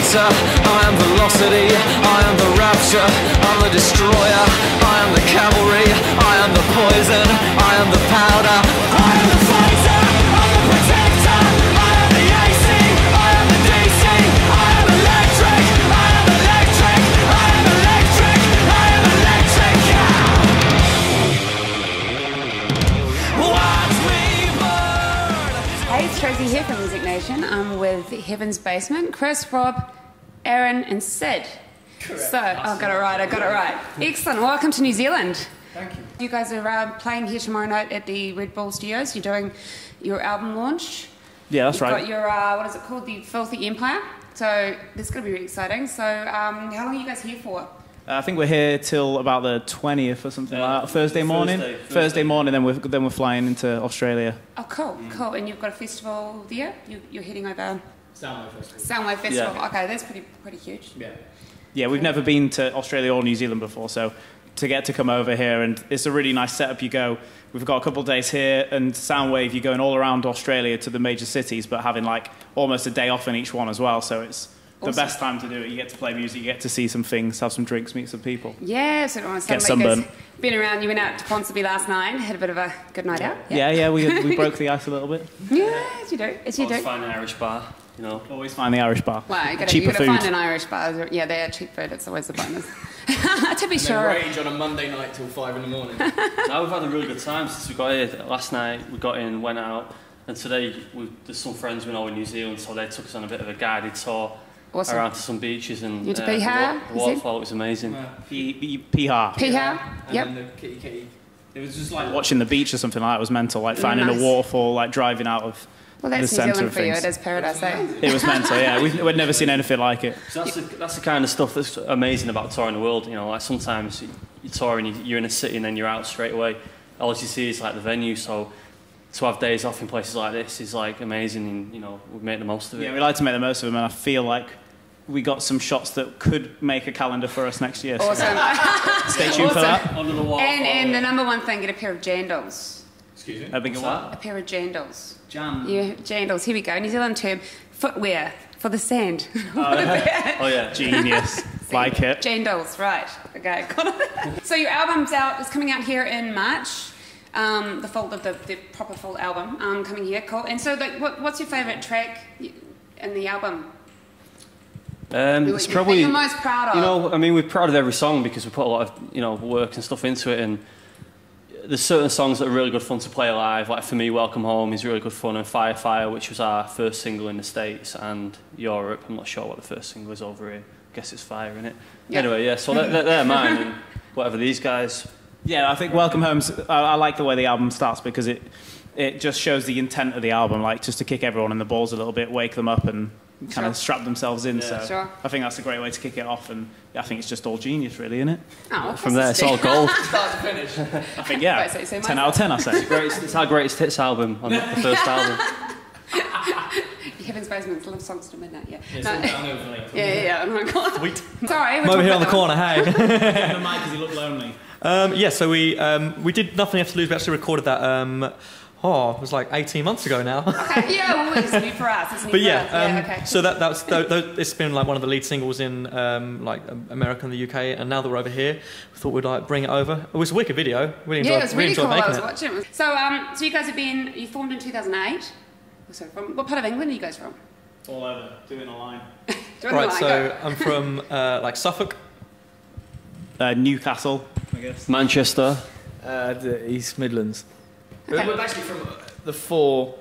protector, I am velocity, I am the rapture, I'm the destroyer, I am the cavalry, I am the poison, I am the powder, I am the fighter, I'm the protector, I am the AC, I am the DC, I am electric, I am electric, I am electric, I am electric. Watch me burn. Hey, it's Tracy here from Music Nation. I'm with Heaven's Basement, Chris, Rob, Aaron and Sid. Correct. So, I got it right. Excellent. Welcome to New Zealand. Thank you. You guys are playing here tomorrow night at the Red Bull Studios. You're doing your album launch. Yeah, that's right. You've got your, what is it called? The Filthy Empire. So, this is going to be really exciting. So, how long are you guys here for? I think we're here till about the 20th or something like that. Thursday morning. Thursday morning, then we're flying into Australia. Oh, cool, cool. And you've got a festival there? You're heading over... Soundwave Festival. Soundwave Festival. Yeah. Okay, that's pretty huge. Yeah. Yeah, we've never been to Australia or New Zealand before, so to get to come over here, and it's a really nice setup. We've got a couple of days here, and Soundwave, you're going all around Australia to the major cities, but having like almost a day off in each one as well, so it's the best time to do it. You get to play music, you get to see some things, have some drinks, meet some people. Yeah, so get sunburned. Been around, you went out to Ponsonby last night, had a bit of a good night out. Yeah, we broke the ice a little bit. Yeah, as you do, as you do. Always find an Irish bar, you know. Always find the Irish bar. Well, you Cheaper gotta food. find an Irish bar. Yeah, they are cheap food, it's always the bonus. To be sure. Rage on a Monday night till 5 in the morning. Now we've had a really good time since we got here. Last night we got in, went out, and today there's some friends we know in New Zealand, so they took us on a bit of a guided tour. Awesome. Around to some beaches and You went to the Piha? waterfall was amazing. Piha. Piha? And Yep. then the kitty. It was just like watching the beach or something like that. It was mental, like finding a waterfall, like driving out of Well, the that's New centre Zealand of for you, things. it is paradise, eh? It was mental, yeah. We'd never seen anything like it. So that's the kind of stuff that's amazing about touring the world. You know, like sometimes you tour and you're in a city and then you're out straight away. All you see is like the venue. So to have days off in places like this is like amazing, and you know we make the most of it. Yeah, we like to make the most of them, and I feel like we got some shots that could make a calendar for us next year. So Awesome. stay tuned for that. Under the waterfall. And the number one thing, get a pair of Jandals. Excuse me? A bigger What's one. A pair of Jandals. Jam. Yeah, Jandals. Here we go. New Zealand term, footwear for the sand. Oh yeah. Genius. Like it. Jandals, right. Okay, got it. So your album's out, it's coming out here in March. The proper full album coming here, cool. And so what's your favourite track in the album? It's probably you're most proud of. You know, I mean, we're proud of every song because we put a lot of work and stuff into it, and there's certain songs that are really good fun to play live. Like for me, Welcome Home is really good fun, and Fire, which was our first single in the States and Europe. I'm not sure what the first single is over here. I guess it's Fire, innit? Yeah. Anyway, yeah. So they're mine, and whatever these guys. Yeah, I think Welcome Home's... I like the way the album starts because it just shows the intent of the album, like just to kick everyone in the balls a little bit, wake them up and kind of strap themselves in. Yeah. So Sure. I think that's a great way to kick it off, and I think it's just all genius, really, isn't it? Oh, From there, it's all gold. Start to finish. I think, yeah, Right, so 10 out of 10, I say. It's our greatest hits album on the first album. Heaven's Basement's Love Songs to Midnight, yeah. It's No, all downhill from there. yeah, oh my god. Sweet. Sorry, I'm over here on the corner, hey. The mic because you look lonely. Yeah, so we did Nothing Left to Lose. We actually recorded that, it was like 18 months ago now. Okay, yeah, well, it's new for us. It's new But for yeah, us. Okay. so it's been like one of the lead singles in like America and the UK, and now that we're over here, we thought we'd like bring it over. It was a wicked video. Really enjoyed, Yeah, it was really cool. I making was it. watching it. So, so you guys you formed in 2008. So from what part of England are you guys from? All over, doing a line. Doing Right, the line, so go. I'm from like Suffolk. Newcastle, I guess. Manchester. The East Midlands. Okay. We're basically from the four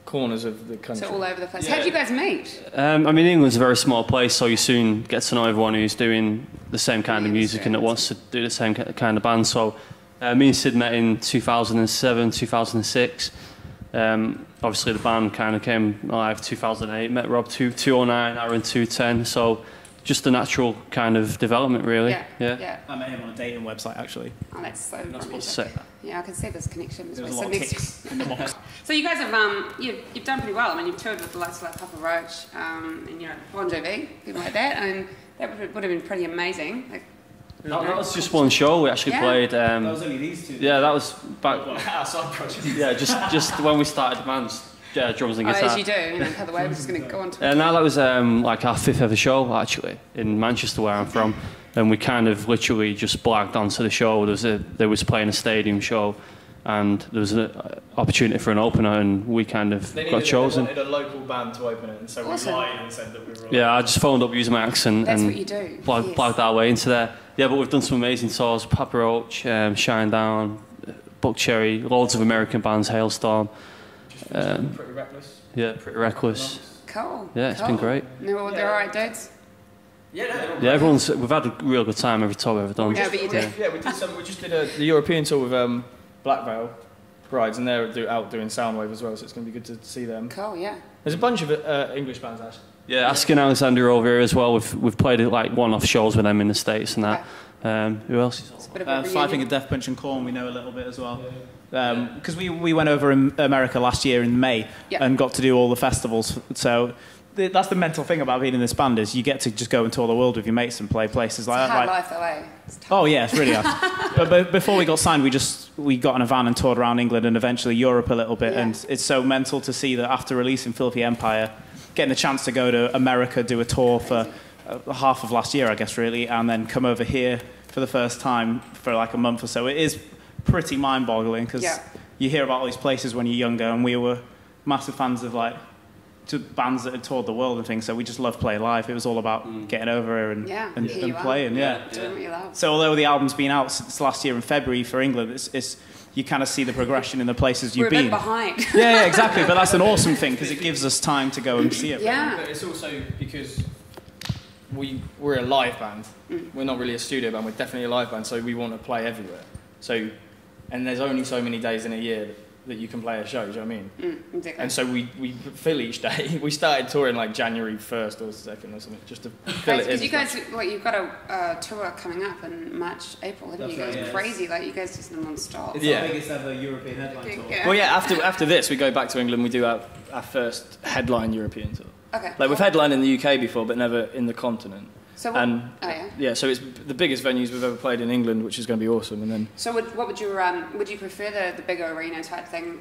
corners of the country. So all over the place. How did you guys meet? I mean, England's a very small place, so you soon get to know everyone who's doing the same kind of music and that wants to do the same kind of band. So me and Sid met in 2007, 2006. Obviously, the band kind of came alive 2008. Met Rob 2009, Aaron 2010. So just a natural kind of development, really. Yeah. I met him on a dating website, actually. Oh, that's so Not supposed to romantic. say that. Yeah, I can see this connection. There was a So lot of next- ticks in the box. So you guys have you've done pretty well. I mean, you've toured with the likes of like Papa Roach and Bon Jovi, people like that, and that would have been pretty amazing. Like, That was just one show we actually Yeah. played. That was only these two. Yeah, that was back. Our side project. Yeah, just when we started the band. drums and Oh, guitar. as you do. You know, by the way, we're just going to go on to Now that was like our 5th ever show actually in Manchester where I'm from, and we kind of literally just blagged onto the show. There was playing a stadium show, and there was an opportunity for an opener, and we kind of got chosen. They wanted a local band to open it, and so Awesome. we lied and said that we were. Yeah, I just phoned up using my accent That's and what you do. blagged our way into there. Yeah, but we've done some amazing tours: Papa Roach, Shine Down, Buck Cherry, loads of American bands, Hailstorm. Pretty reckless. Yeah, Pretty Reckless. Cool. Yeah, it's cool. been great. They're all right dudes. Yeah, Yeah, we've had a real good time every tour we've ever done. Yeah, but you do. Yeah, we did some. We just did the European tour with Black Veil Brides, and they're out doing Soundwave as well. So it's going to be good to see them. Cool, yeah. There's a bunch of English bands actually. Yeah, Asking Alexander over here as well. We've played like one-off shows with them in the States and that. Who else is It's a bit of a Five reunion. Finger Death Punch and Corn we know a little bit as well. Because we went over in America last year in May and got to do all the festivals. So that's the mental thing about being in this band is you get to just go and tour the world with your mates and play places like It's a that. hard Like, life, though, eh? It's tough. oh yeah, it's really hard. but before we got signed, we got in a van and toured around England and eventually Europe a little bit. Yeah. And it's so mental to see that after releasing Filthy Empire, getting a chance to go to America, do a tour for half of last year, I guess, really, and then come over here for the first time for like a month or so. It is pretty mind-boggling because you hear about all these places when you're younger, and we were massive fans of like to bands that had toured the world and things. So we just loved playing live. It was all about getting over here and Here and you are. playing. Yeah. Doing what you love. So although the album's been out since last year in February for England, it's you kind of see the progression in the places you've We're a been. bit behind. Yeah, exactly. But that's an awesome thing because it gives us time to go and see it. Yeah. But it's also because we're a live band. We're not really a studio band. We're definitely a live band. So we want to play everywhere. So, and there's only so many days in a year that you can play a show. Do you know what I mean? Exactly. And so we fill each day. We started touring like January 1st or 2nd or something, just to fill it in. Because you guys, like, you've got a tour coming up in March, April, haven't you guys? That's right, yeah. Crazy, like, you guys just non-stop. It's Yeah. our biggest ever European headline tour. Yeah. Well, yeah. After this, we go back to England. We do our first headline European tour. Okay. Like we've headlined in the UK before, but never in the continent. So what, And oh, yeah. yeah, so it's the biggest venues we've ever played in England, which is going to be awesome. And then So what would you prefer the bigger arena type thing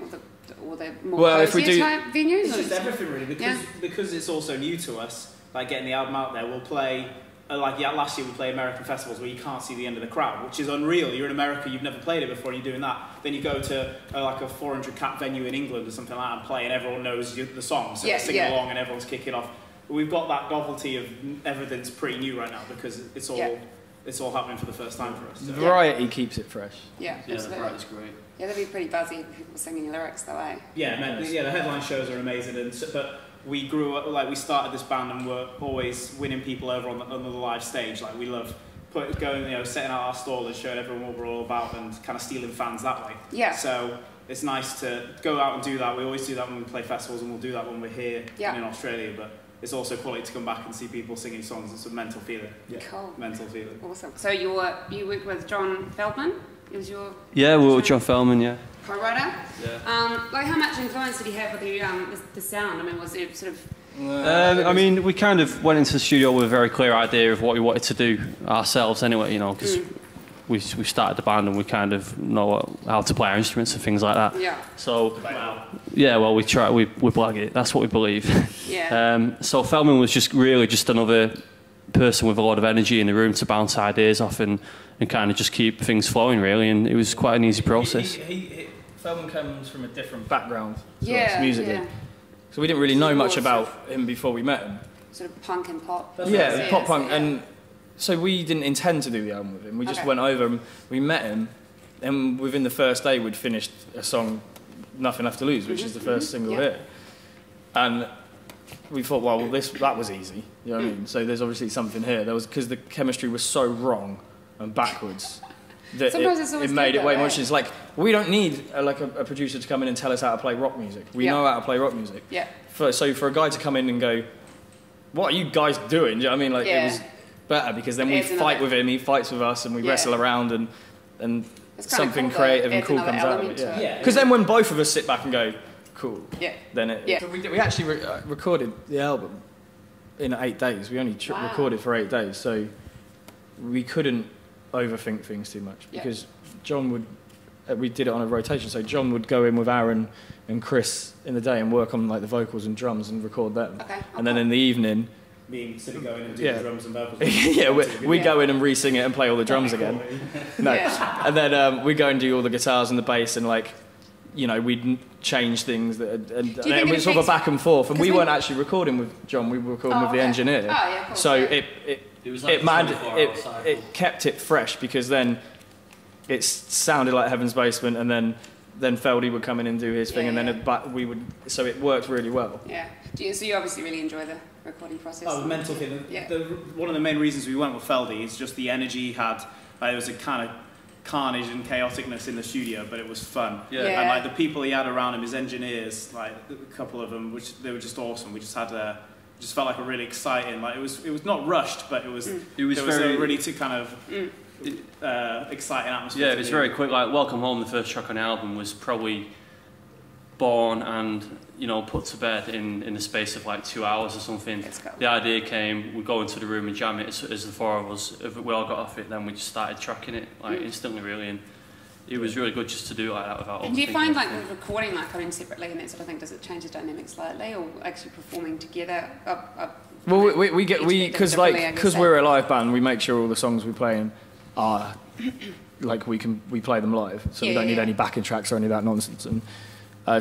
or the more Well, if we cozier do- type venues? It's or just everything really because it's also new to us. Like getting the album out there, we'll play. Last year we played American festivals where you can't see the end of the crowd, which is unreal. You're in America, you've never played it before, and you're doing that. Then you go to like a 400 cap venue in England or something like that and play, and everyone knows the song, so they're singing along and everyone's kicking off. But we've got that novelty of everything's pretty new right now because it's all happening for the first time for us. the variety keeps it fresh. Yeah, Yeah, the absolutely. variety is great. Yeah, that'd be pretty buzzy if people singing your lyrics that way. Yeah, the headline shows are amazing, but we grew up, like we started this band and we're always winning people over on the live stage. Like we love setting out our stall and showing everyone what we're all about and kind of stealing fans that way. Yeah. So it's nice to go out and do that. We always do that when we play festivals, and we'll do that when we're here in Australia. But it's also quality to come back and see people singing songs. It's a mental feeling. Yeah. Cool. Mental feeling. Awesome. So you worked with John Feldman? He was your Yeah, we were with John Feldman, yeah. co-writer? Yeah. Like how much influence did he have with the sound? I mean, was it sort of... I mean, we kind of went into the studio with a very clear idea of what we wanted to do ourselves anyway, you know, because we started the band and we kind of know how to play our instruments and things like that. Yeah. So, yeah, well, we blag it. That's what we believe. Yeah. So Feldman was just another person with a lot of energy in the room to bounce ideas off and kind of just keep things flowing, really, and it was quite an easy process. Feldman comes from a different background to Yeah, us musically. yeah. So we didn't really know much Sort of- about him before we met him. Sort of punk and pop. Yeah, pop punk. And so we didn't intend to do the album with him. We just went over and we met him, and within the first day we'd finished a song, Nothing Left to Lose, which is the first single here. And we thought, well, that was easy. You know what I mean? So there's obviously something here. There was, because the chemistry was so wrong and backwards that Sometimes it's always it made good it way though, much. right? It's like, we don't need a producer to come in and tell us how to play rock music. We know how to play rock music. Yeah. So for a guy to come in and go, what are you guys doing? Do you know what I mean? Like, it was better because then we Adds fight another- with him, he fights with us, and we wrestle around and It's kinda something cool, creative though. and Adds cool another comes out of element it. to Yeah. it. Because then when both of us sit back and go, cool, Yeah. then it. Yeah. So we actually recorded the album in 8 days. We only recorded for 8 days, so we couldn't overthink things too much because John would we did it on a rotation. So John would go in with Aaron and Chris in the day and work on like the vocals and drums and record them. Okay. And then in the evening, Me instead of going and do Yeah. the drums and vocals. yeah, we go in and re-sing it and play all the drums again. No, Yeah. and then we go and do all the guitars and the bass and like, you know, we'd change things and think it it was sort of a affects- back and forth. And 'cause we we- weren't actually recording with John; we were recording with the okay. engineer. Oh, yeah, of course, so yeah. It was like it made 24-hour cycle. it kept it fresh because then it sounded like Heaven's Basement, and then Feldy would come in and do his thing, and then Yeah. we would. So it worked really well. Yeah. So you obviously really enjoy the recording process. Oh, the mental thing. Yeah. One of the main reasons we went with Feldy is just the energy he had. Like, there was a kind of carnage and chaoticness in the studio, but it was fun. Yeah. Yeah. And like the people he had around him, his engineers, like a couple of them, which they were just awesome. We just had just felt like a really exciting. Like it was not rushed, but it was It was there very- a really kind of exciting atmosphere. Yeah, to it was be very in. quick. Like Welcome Home, the first track on the album, was probably born and put to bed in the space of like 2 hours or something. Let's go. The idea came, we go into the room and jam it as the four of us. If we all got off it, then we just started tracking it like instantly, really, and it was really good just to do it like that without. And do you overthinking find like everything. with recording, like coming separately and that sort of thing, does it change the dynamic slightly, or actually performing together? Well, we get Each we bit because differently, I like guess, because eh? we're a live band, we make sure all the songs we play in are like we play them live, so we Yeah, don't need yeah. any backing tracks or any of that nonsense. And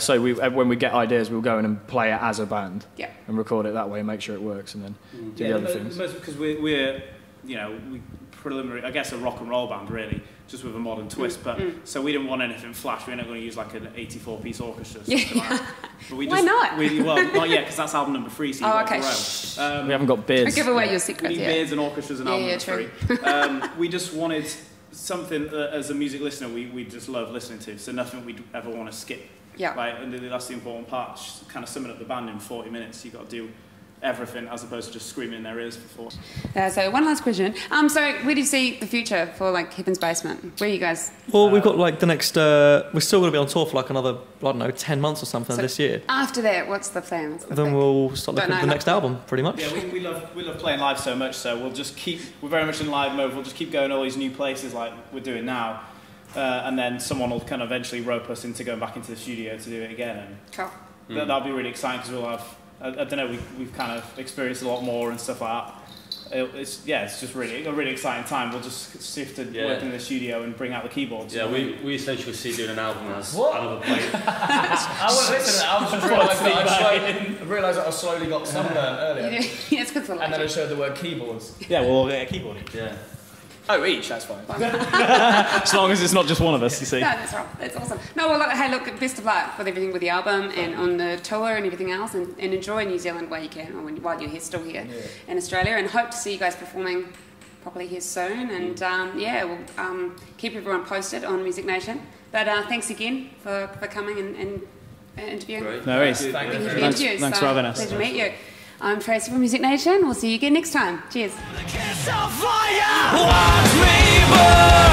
so when we get ideas, we'll go in and play it as a band Yeah. and record it that way, and make sure it works, and then do the other things. Because we're we preliminary, I guess, a rock and roll band really, just with a modern twist. But so we didn't want anything flash. We're not going to use like an 84-piece orchestra. Or something like that. But we Why just, not? Well, not yet, because that's album number 3. So you've got okay. to grow. We haven't got beards. Don't give away your We secrets. need Yeah. beards and orchestras and album Yeah, number true. 3. We just wanted something that, as a music listener, we just love listening to. So nothing we'd ever want to skip. Yeah. Like, and that's the important part. Just kind of summing up the band in 40 minutes. You've got to do everything as opposed to just screaming in their ears for 4. So one last question. So where do you see the future for like Heaven's Basement? Where are you guys? Well, we've got like the next. We're still going to be on tour for like another, I don't know, 10 months or something So this year. After that, what's the plan? What's the Then thing? we'll start Don't looking at know the next album, pretty much. Yeah, we love playing live so much, so we'll just we're very much in live mode. We'll just keep going all these new places like we're doing now, and then someone will kind of eventually rope us into going back into the studio to do it again, and Cool. that'll be really exciting because we'll have, I don't know, we've kind of experienced a lot more and stuff like that. It's just really a really exciting time. We'll just shift to Yeah. working in the studio and bring out the keyboards. Yeah, we essentially see doing an album as What? another play. I was listening. I was just realised that I slowly got sunburned earlier, Yeah, it's good for and then I life. showed the word keyboards. Yeah, we'll all get a keyboard. Yeah. Oh, each. That's fine. As long as it's not just one of us, you see. No, that's right. That's awesome. No, well, hey, look, best of luck with everything with the album and on the tour and everything else, and enjoy New Zealand while you can, or while you're still here in Australia, and hope to see you guys performing properly here soon. And we'll keep everyone posted on Music Nation. But thanks again for coming and interviewing. Great. No worries. Thank Thank you for the Thanks- interviews. thanks for having us. Pleasure to meet you. I'm Tracy from Music Nation. We'll see you again next time. Cheers. Kiss of fire, watch me burn.